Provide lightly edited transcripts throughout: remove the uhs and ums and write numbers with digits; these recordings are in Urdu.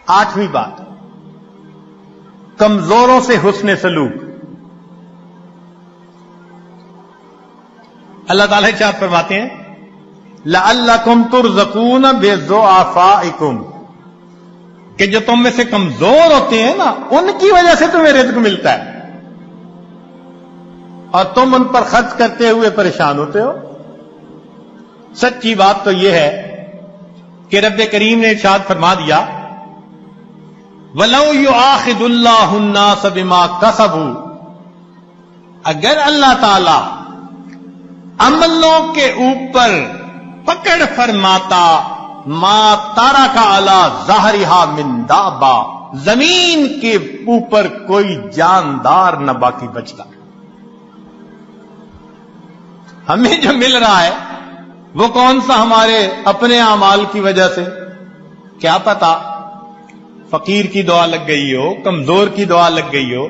8ویں بات، کمزوروں سے حسن سلوک۔ اللہ تعالیٰ ارشاد فرماتے ہیں لعلکم ترزقون بضعفائکم، کہ جو تم میں سے کمزور ہوتے ہیں نا ان کی وجہ سے تمہیں رزق ملتا ہے اور تم ان پر خرچ کرتے ہوئے پریشان ہوتے ہو۔ سچی بات تو یہ ہے کہ رب کریم نے ارشاد فرما دیا وَلَوْ يُؤَاخِذُ اللَّهُ النَّاسَ بِمَا كَسَبُوا، اگر اللہ تعالی عملوں کے اوپر پکڑ فرماتا ما ترک علی ظہرہا من دابہ، زمین کے اوپر کوئی جاندار نہ باقی بچتا۔ ہمیں جو مل رہا ہے وہ کون سا ہمارے اپنے اعمال کی وجہ سے؟ کیا پتا فقیر کی دعا لگ گئی ہو، کمزور کی دعا لگ گئی ہو،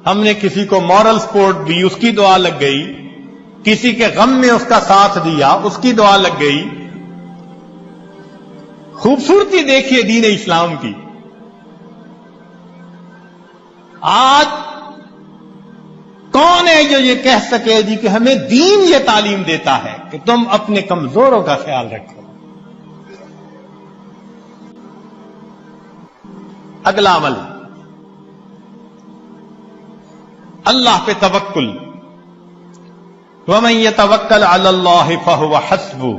ہم نے کسی کو مورل سپورٹ دی اس کی دعا لگ گئی، کسی کے غم میں اس کا ساتھ دیا اس کی دعا لگ گئی۔ خوبصورتی دیکھیے دین اسلام کی۔ آج کون ہے جو یہ کہہ سکے جی کہ ہمیں دین یہ تعلیم دیتا ہے کہ تم اپنے کمزوروں کا خیال رکھو؟ اگلا عمل، اللہ پہ توکل۔ وَمَن يَتَوَكَّلْ عَلَى اللَّهِ فَهُوَ حَسْبُهُ،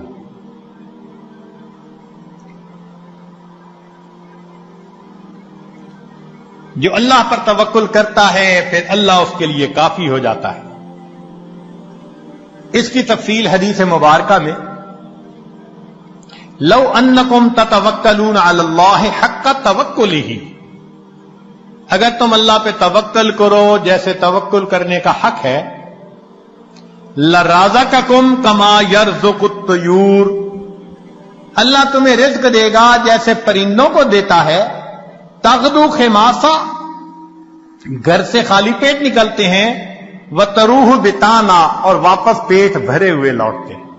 جو اللہ پر توکل کرتا ہے پھر اللہ اس کے لیے کافی ہو جاتا ہے۔ اس کی تفصیل حدیث مبارکہ میں لو انکم تتوکلون علی اللہ حق توکلہ، اگر تم اللہ پہ توکل کرو جیسے توکل کرنے کا حق ہے، لرزقکم کما یرزق الطیور، اللہ تمہیں رزق دے گا جیسے پرندوں کو دیتا ہے۔ تغدو خماسا، گھر سے خالی پیٹ نکلتے ہیں، وتروح بتانا، اور واپس پیٹ بھرے ہوئے لوٹتے ہیں۔